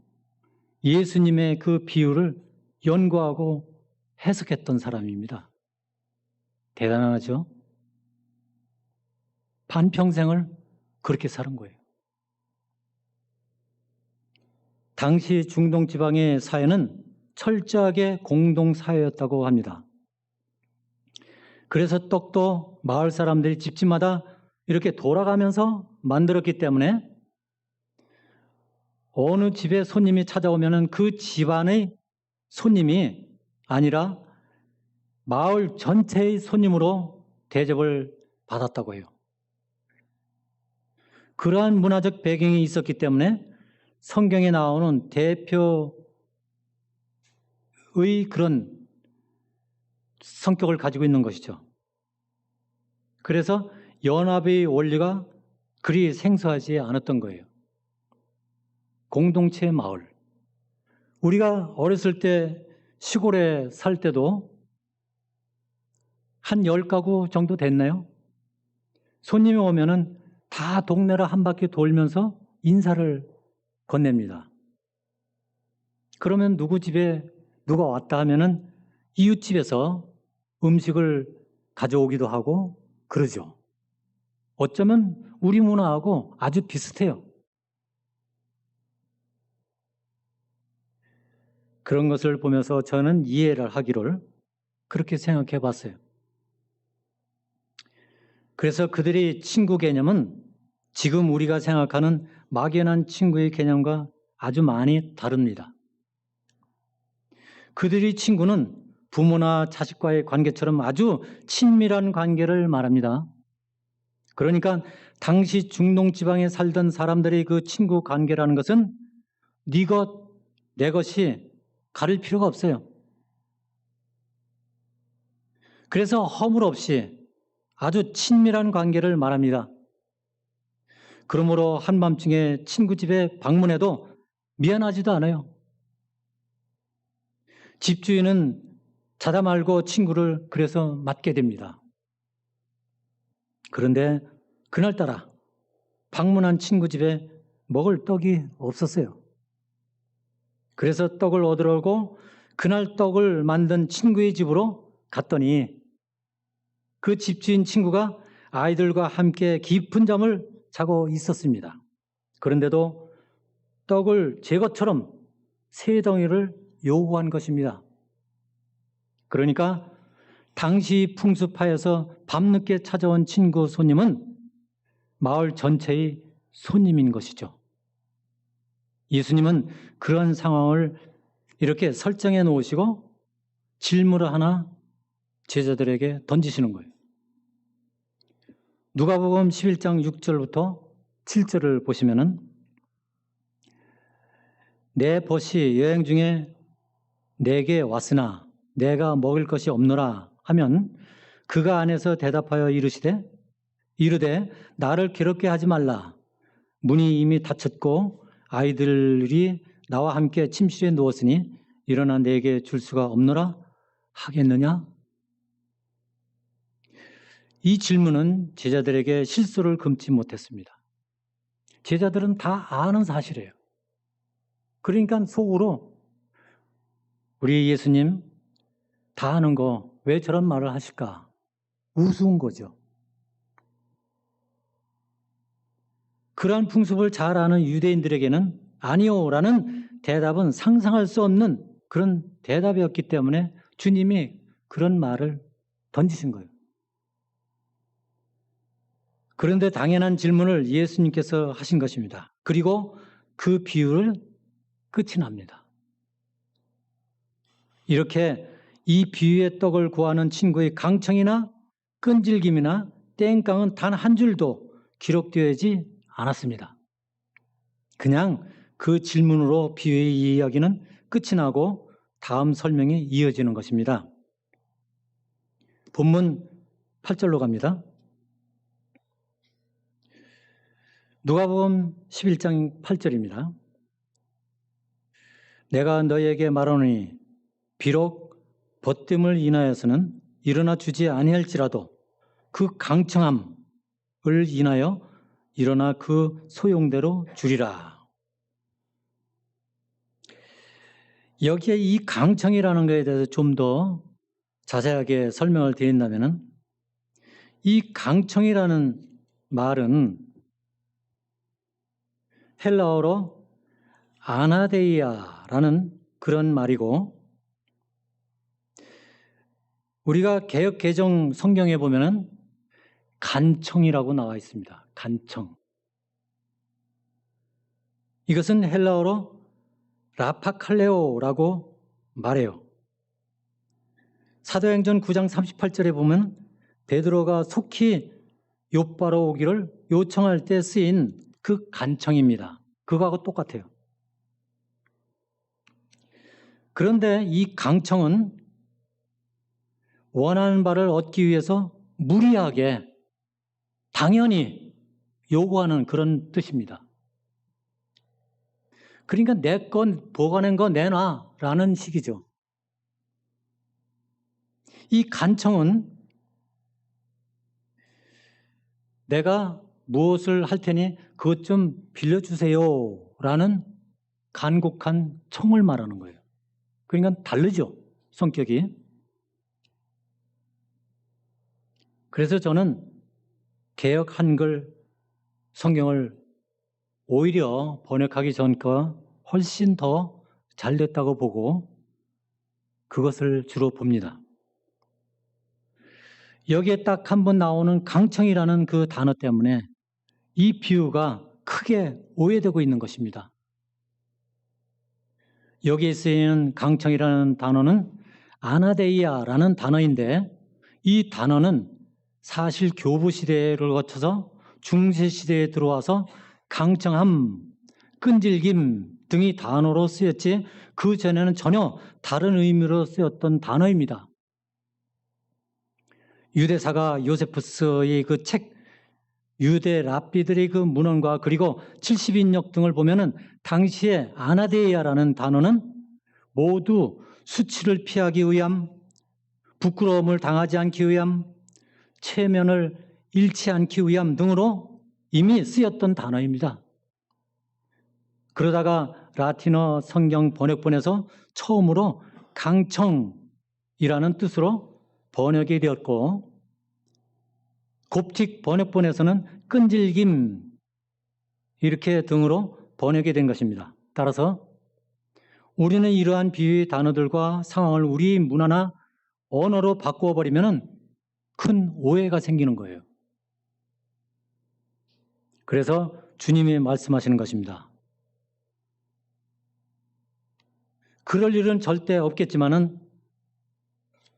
예수님의 그 비유를 연구하고 해석했던 사람입니다. 대단하죠? 반평생을 그렇게 사는 거예요. 당시 중동 지방의 사회는 철저하게 공동사회였다고 합니다. 그래서 떡도 마을 사람들이 집집마다 이렇게 돌아가면서 만들었기 때문에 어느 집에 손님이 찾아오면 그 집안의 손님이 아니라 마을 전체의 손님으로 대접을 받았다고 해요. 그러한 문화적 배경이 있었기 때문에 성경에 나오는 대표의 그런 성격을 가지고 있는 것이죠. 그래서 연합의 원리가 그리 생소하지 않았던 거예요. 공동체의 마을. 우리가 어렸을 때 시골에 살 때도 한 10가구 정도 됐나요? 손님이 오면은 다 동네를 한 바퀴 돌면서 인사를 건넵니다. 그러면 누구 집에 누가 왔다 하면은 이웃집에서 음식을 가져오기도 하고 그러죠. 어쩌면 우리 문화하고 아주 비슷해요. 그런 것을 보면서 저는 이해를 하기를 그렇게 생각해 봤어요. 그래서 그들의 친구 개념은 지금 우리가 생각하는 막연한 친구의 개념과 아주 많이 다릅니다. 그들의 친구는 부모나 자식과의 관계처럼 아주 친밀한 관계를 말합니다. 그러니까 당시 중동 지방에 살던 사람들의 그 친구 관계라는 것은 네 것, 내 것이 가릴 필요가 없어요. 그래서 허물 없이 아주 친밀한 관계를 말합니다. 그러므로 한밤중에 친구 집에 방문해도 미안하지도 않아요. 집주인은 자다 말고 친구를 그래서 맞게 됩니다. 그런데 그날따라 방문한 친구 집에 먹을 떡이 없었어요. 그래서 떡을 얻으러 오고 그날 떡을 만든 친구의 집으로 갔더니 그 집주인 친구가 아이들과 함께 깊은 잠을 자고 있었습니다. 그런데도 떡을 제 것처럼 3덩이를 요구한 것입니다. 그러니까 당시 풍습하에서 밤늦게 찾아온 친구 손님은 마을 전체의 손님인 것이죠. 예수님은 그런 상황을 이렇게 설정해 놓으시고 질문을 하나 제자들에게 던지시는 거예요. 누가복음 11장 6절부터 7절을 보시면은 내 벗이 여행 중에 내게 왔으나 내가 먹을 것이 없노라 하면 그가 안에서 대답하여 이르되 나를 괴롭게 하지 말라. 문이 이미 닫혔고 아이들이 나와 함께 침실에 누웠으니 일어나 내게 줄 수가 없노라 하겠느냐? 이 질문은 제자들에게 실수를 금치 못했습니다. 제자들은 다 아는 사실이에요. 그러니까 속으로 우리 예수님 다 아는 거 왜 저런 말을 하실까? 우스운 거죠. 그러한 풍습을 잘 아는 유대인들에게는 아니오라는 대답은 상상할 수 없는 그런 대답이었기 때문에 주님이 그런 말을 던지신 거예요. 그런데 당연한 질문을 예수님께서 하신 것입니다. 그리고 그 비유를 끝이 납니다. 이렇게 이 비유의 떡을 구하는 친구의 강청이나 끈질김이나 땡깡은 단 한 줄도 기록되지 않았습니다. 그냥 그 질문으로 비유의 이야기는 끝이 나고 다음 설명이 이어지는 것입니다. 본문 8절로 갑니다. 누가복음 11장 8절입니다. 내가 너희에게 말하노니 비록 벗됨을 인하여서는 일어나 주지 아니할지라도 그 강청함을 인하여 일어나 그 소용대로 주리라. 여기에 이 강청이라는 것에 대해서 좀 더 자세하게 설명을 드린다면 이 강청이라는 말은 헬라어로 아나데이아라는 그런 말이고 우리가 개역 개정 성경에 보면은 간청이라고 나와 있습니다. 간청. 이것은 헬라어로 라파칼레오라고 말해요. 사도행전 9장 38절에 보면 베드로가 속히 욥바로 오기를 요청할 때 쓰인 그 간청입니다. 그거하고 똑같아요. 그런데 이 강청은 원하는 바를 얻기 위해서 무리하게 당연히 요구하는 그런 뜻입니다. 그러니까 내 건 보관한 거 내놔라는 식이죠. 이 간청은 내가 무엇을 할 테니 그것 좀 빌려주세요라는 간곡한 청을 말하는 거예요. 그러니까 다르죠, 성격이. 그래서 저는 개역 한글 성경을 오히려 번역하기 전과 훨씬 더 잘 됐다고 보고 그것을 주로 봅니다. 여기에 딱 한 번 나오는 강청이라는 그 단어 때문에 이 비유가 크게 오해되고 있는 것입니다. 여기에 쓰이는 강청이라는 단어는 아나데이아라는 단어인데 이 단어는 사실 교부 시대를 거쳐서 중세 시대에 들어와서 강청함, 끈질김 등이 단어로 쓰였지 그 전에는 전혀 다른 의미로 쓰였던 단어입니다. 유대사가 요세푸스의 그 책, 유대 랍비들의 그 문헌과 그리고 70인역 등을 보면은 당시에 아나데이아라는 단어는 모두 수치를 피하기 위함, 부끄러움을 당하지 않기 위함, 체면을 잃지 않기 위함 등으로 이미 쓰였던 단어입니다. 그러다가 라틴어 성경 번역본에서 처음으로 강청이라는 뜻으로 번역이 되었고 곱틱 번역본에서는 끈질김 이렇게 등으로 번역이 된 것입니다. 따라서 우리는 이러한 비유의 단어들과 상황을 우리 문화나 언어로 바꾸어 버리면 큰 오해가 생기는 거예요. 그래서 주님이 말씀하시는 것입니다. 그럴 일은 절대 없겠지만은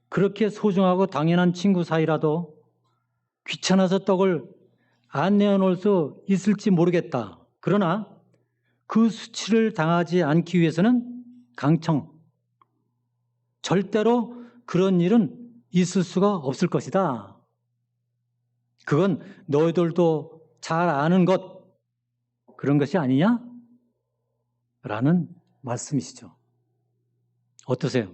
그렇게 소중하고 당연한 친구 사이라도 귀찮아서 떡을 안 내어놓을 수 있을지 모르겠다. 그러나 그 수치를 당하지 않기 위해서는 강청, 절대로 그런 일은 있을 수가 없을 것이다. 그건 너희들도 잘 아는 것, 그런 것이 아니냐? 라는 말씀이시죠. 어떠세요?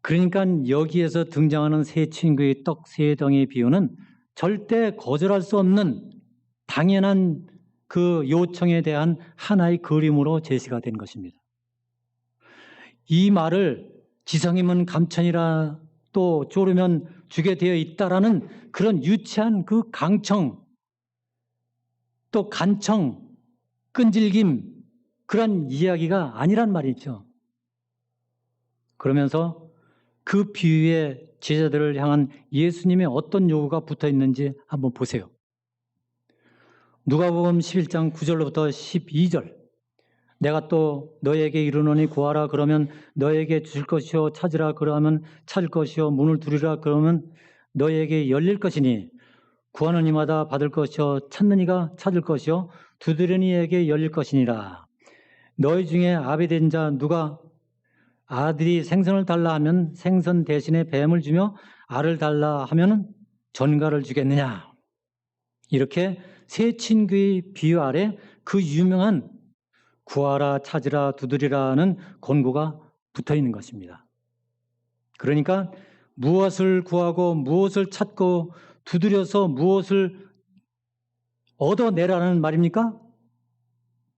그러니까 여기에서 등장하는 세 친구의 떡 세 덩이의 비유는 절대 거절할 수 없는 당연한 그 요청에 대한 하나의 그림으로 제시가 된 것입니다. 이 말을 지성이면 감천이라 또 조르면 주게 되어 있다라는 그런 유치한 그 강청, 또 간청, 끈질김, 그런 이야기가 아니란 말이죠. 그러면서 그 비유의 제자들을 향한 예수님의 어떤 요구가 붙어 있는지 한번 보세요. 누가복음 11장 9절로부터 12절. 내가 또 너에게 이르노니 구하라 그러면 너에게 주실 것이요 찾으라 그러면 찾을 것이요 문을 두리라 그러면 너에게 열릴 것이니 구하는 이마다 받을 것이요 찾는 이가 찾을 것이요 두드리는 이에게 열릴 것이니라. 너희 중에 아비 된 자 누가 아들이 생선을 달라 하면 생선 대신에 뱀을 주며 알을 달라 하면 전갈을 주겠느냐. 이렇게 세 친구의 비유 아래 그 유명한 구하라 찾으라 두드리라는 권고가 붙어 있는 것입니다. 그러니까 무엇을 구하고 무엇을 찾고 두드려서 무엇을 얻어내라는 말입니까?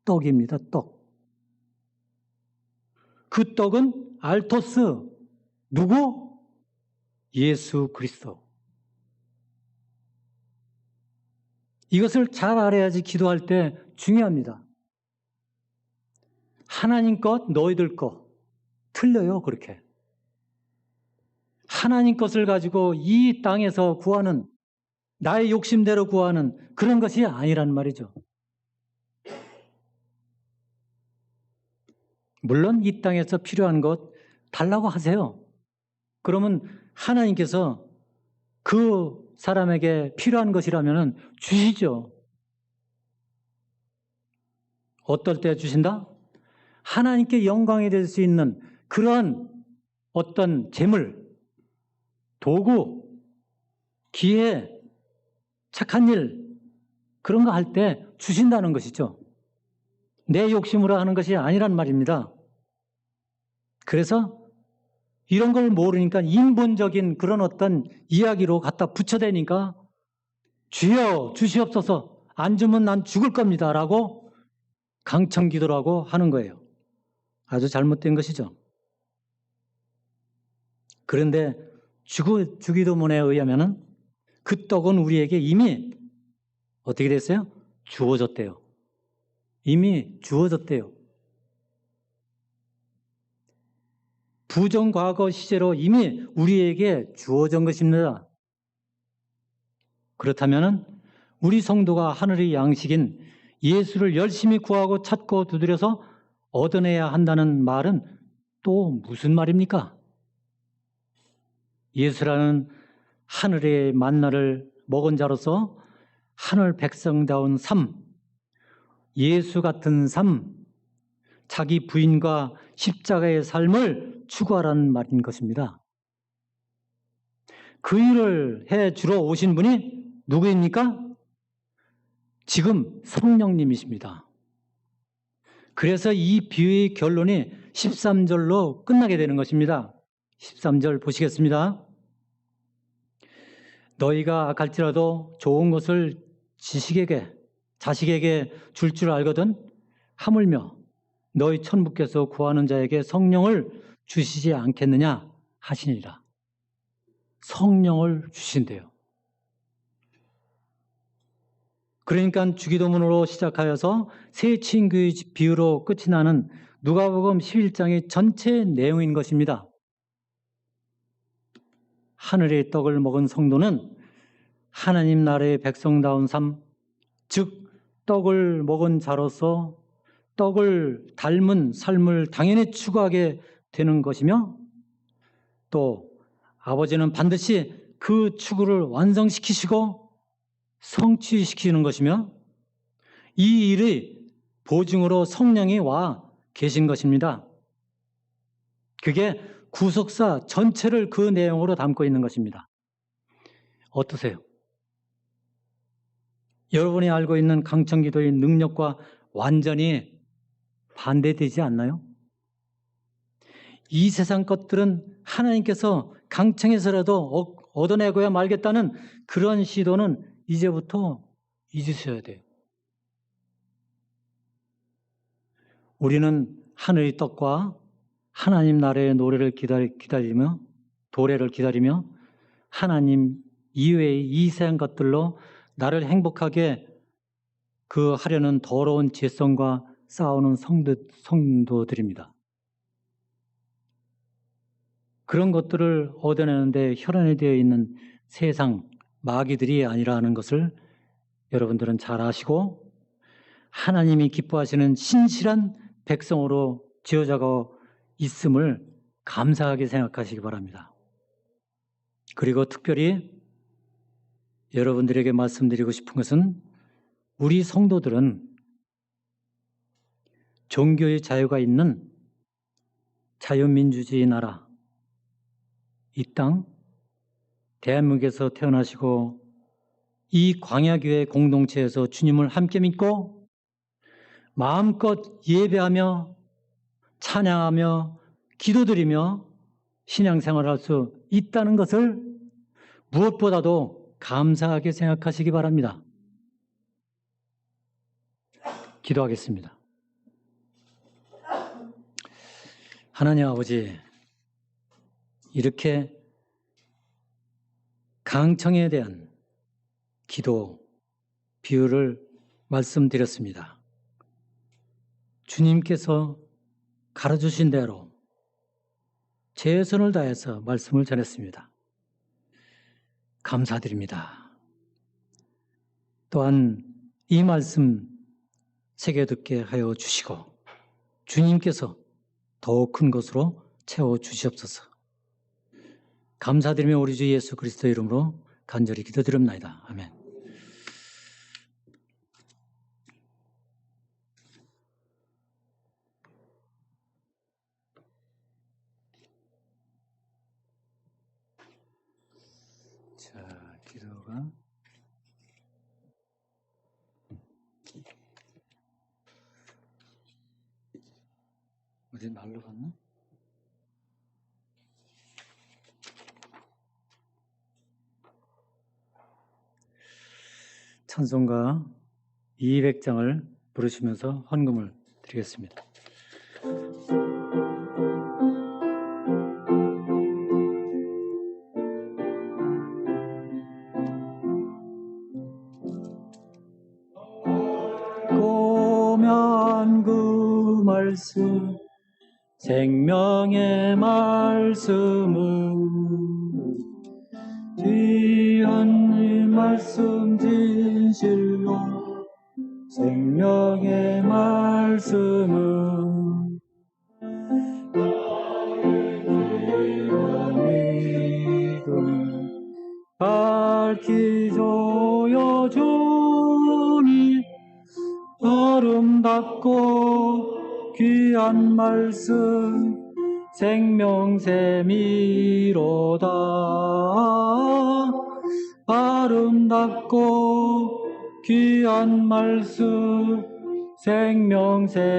떡입니다. 떡. 그 떡은 알토스. 누구? 예수 그리스도. 이것을 잘 알아야지 기도할 때 중요합니다. 하나님 것, 너희들 것. 틀려요, 그렇게. 하나님 것을 가지고 이 땅에서 구하는, 나의 욕심대로 구하는 그런 것이 아니란 말이죠. 물론 이 땅에서 필요한 것 달라고 하세요. 그러면 하나님께서 그 사람에게 필요한 것이라면 주시죠. 어떨 때 주신다? 하나님께 영광이 될 수 있는 그런 어떤 재물, 도구, 기회, 착한 일, 그런 거 할 때 주신다는 것이죠. 내 욕심으로 하는 것이 아니란 말입니다. 그래서 이런 걸 모르니까 인본적인 그런 어떤 이야기로 갖다 붙여대니까 주여 주시옵소서 안 주면 난 죽을 겁니다 라고 강청기도라고 하는 거예요. 아주 잘못된 것이죠. 그런데 주기도문에 의하면 그 떡은 우리에게 이미 어떻게 됐어요? 주어졌대요. 이미 주어졌대요. 부정과거 시제로 이미 우리에게 주어진 것입니다. 그렇다면 우리 성도가 하늘의 양식인 예수를 열심히 구하고 찾고 두드려서 얻어내야 한다는 말은 또 무슨 말입니까? 예수라는 하늘의 만나를 먹은 자로서 하늘 백성다운 삶, 예수 같은 삶, 자기 부인과 십자가의 삶을 추구하라는 말인 것입니다. 그 일을 해 주러 오신 분이 누구입니까? 지금 성령님이십니다. 그래서 이 비유의 결론이 13절로 끝나게 되는 것입니다. 13절 보시겠습니다. 너희가 악할지라도 좋은 것을 자식에게 줄 줄 알거든 하물며 너희 천부께서 구하는 자에게 성령을 주시지 않겠느냐 하시니라. 성령을 주신대요. 그러니까 주기도문으로 시작하여서 세 친구의 비유로 끝이 나는 누가복음 11장의 전체 내용인 것입니다. 하늘의 떡을 먹은 성도는 하나님 나라의 백성다운 삶, 즉 떡을 먹은 자로서 떡을 닮은 삶을 당연히 추구하게 되는 것이며 또 아버지는 반드시 그 추구를 완성시키시고 성취시키는 것이며 이 일의 보증으로 성령이 와 계신 것입니다. 그게 구속사 전체를 그 내용으로 담고 있는 것입니다. 어떠세요? 여러분이 알고 있는 강청기도의 능력과 완전히 반대되지 않나요? 이 세상 것들은 하나님께서 강청해서라도 얻어내고야 말겠다는 그런 시도는 이제부터 잊으셔야 돼요. 우리는 하늘의 떡과 하나님 나라의 도래를 기다리며 하나님 이외의 이 세상 것들로 나를 행복하게 하려는 더러운 죄성과 싸우는 성도들입니다. 그런 것들을 얻어내는데 혈안이 되어 있는 세상 마귀들이 아니라는 것을 여러분들은 잘 아시고 하나님이 기뻐하시는 신실한 백성으로 지어져가고 있음을 감사하게 생각하시기 바랍니다. 그리고 특별히 여러분들에게 말씀드리고 싶은 것은 우리 성도들은 종교의 자유가 있는 자유민주주의 나라, 이 땅, 대한민국에서 태어나시고 이 광야교회 공동체에서 주님을 함께 믿고 마음껏 예배하며 찬양하며 기도드리며 신앙생활을 할 수 있다는 것을 무엇보다도 감사하게 생각하시기 바랍니다. 기도하겠습니다. 하나님 아버지, 이렇게 강청에 대한 기도, 비유를 말씀드렸습니다. 주님께서 가르쳐주신 대로 최선을 다해서 말씀을 전했습니다. 감사드립니다. 또한 이 말씀 새겨듣게 하여 주시고 주님께서 더욱 큰 것으로 채워주시옵소서. 감사드리며 우리 주 예수 그리스도 이름으로 간절히 기도드립니다. 아멘. 자, 기도가 어디 날라갔나? 찬송가 200장을 부르시면서 헌금을 드리겠습니다. 꼬면 그 말씀 생명의 말씀은 귀한 이 말씀 진실로 생명의 말씀은 믿음 밝히 조여주니 아름답고 귀한 말씀 생명샘이로다. 아름답고 귀한 말씀 생명샘이로다.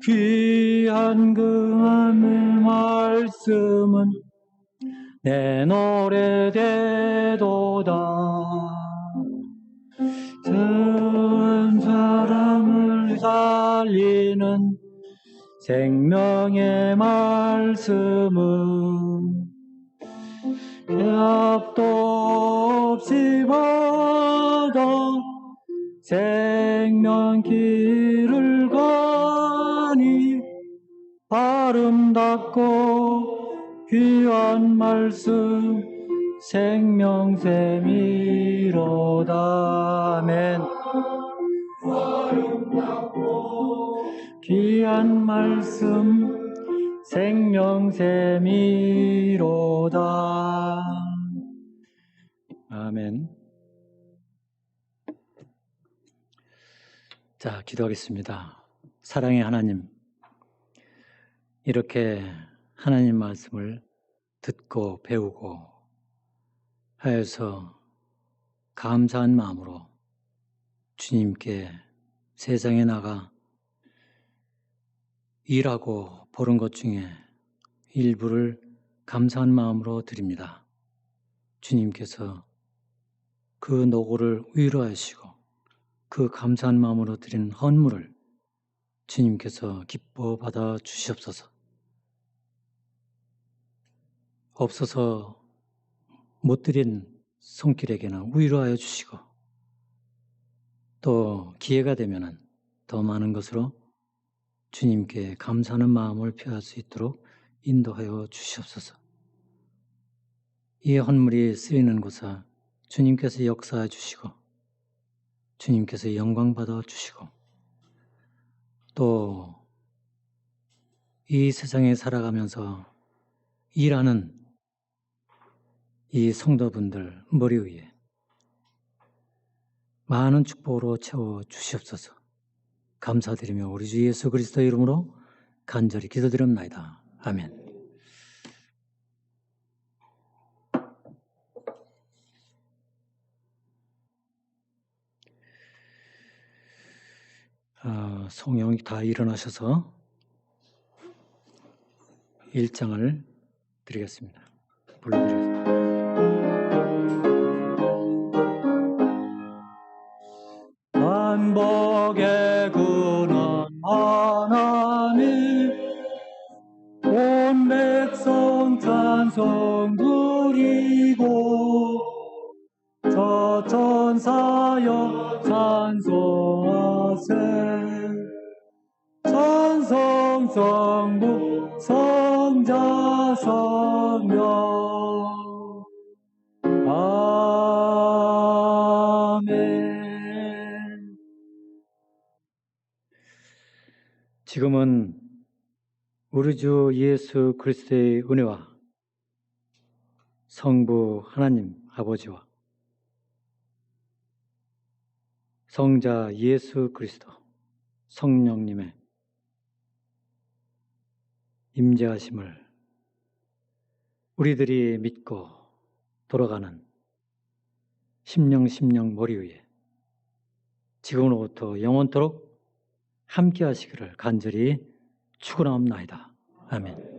귀한 그 하늘 말씀은 내 노래 되도다. 전 사람을 살리는 생명의 말씀은 약도 없이 받아 생명길을 가니 아름답고 귀한 말씀 생명샘이로다. 아멘. 아름답고 귀한 말씀 생명샘이로다. 아멘. 자, 기도하겠습니다. 사랑의 하나님, 이렇게 하나님 말씀을 듣고 배우고 하여서 감사한 마음으로 주님께 세상에 나가 일하고 보는 것 중에 일부를 감사한 마음으로 드립니다. 주님께서 그 노고를 위로하시고 그 감사한 마음으로 드린 헌물을 주님께서 기뻐 받아 주시옵소서. 없어서 못 드린 손길에게는 위로하여 주시고 또 기회가 되면 더 많은 것으로 주님께 감사하는 마음을 표할 수 있도록 인도하여 주시옵소서. 이 헌물이 쓰이는 곳에 주님께서 역사해 주시고 주님께서 영광 받아 주시고 또 이 세상에 살아가면서 일하는 이 성도분들 머리 위에 많은 축복으로 채워 주시옵소서. 감사드리며 우리 주 예수 그리스도 이름으로 간절히 기도드립나이다. 아멘. 성령이 다 일어나셔서 1장을 드리겠습니다. 불러드리겠습니다. 만복의 근원 하나님 온 백성 찬송 드리고 저 천사여 찬송하세 찬송 성부 성자 성령 아멘. 지금은 우리 주 예수 그리스도의 은혜와 성부 하나님 아버지와 성자 예수 그리스도 성령님의 임재하심을 우리들이 믿고 돌아가는 심령 머리 위에 지금으로부터 영원토록 함께 하시기를 간절히 축원합니다. 아멘.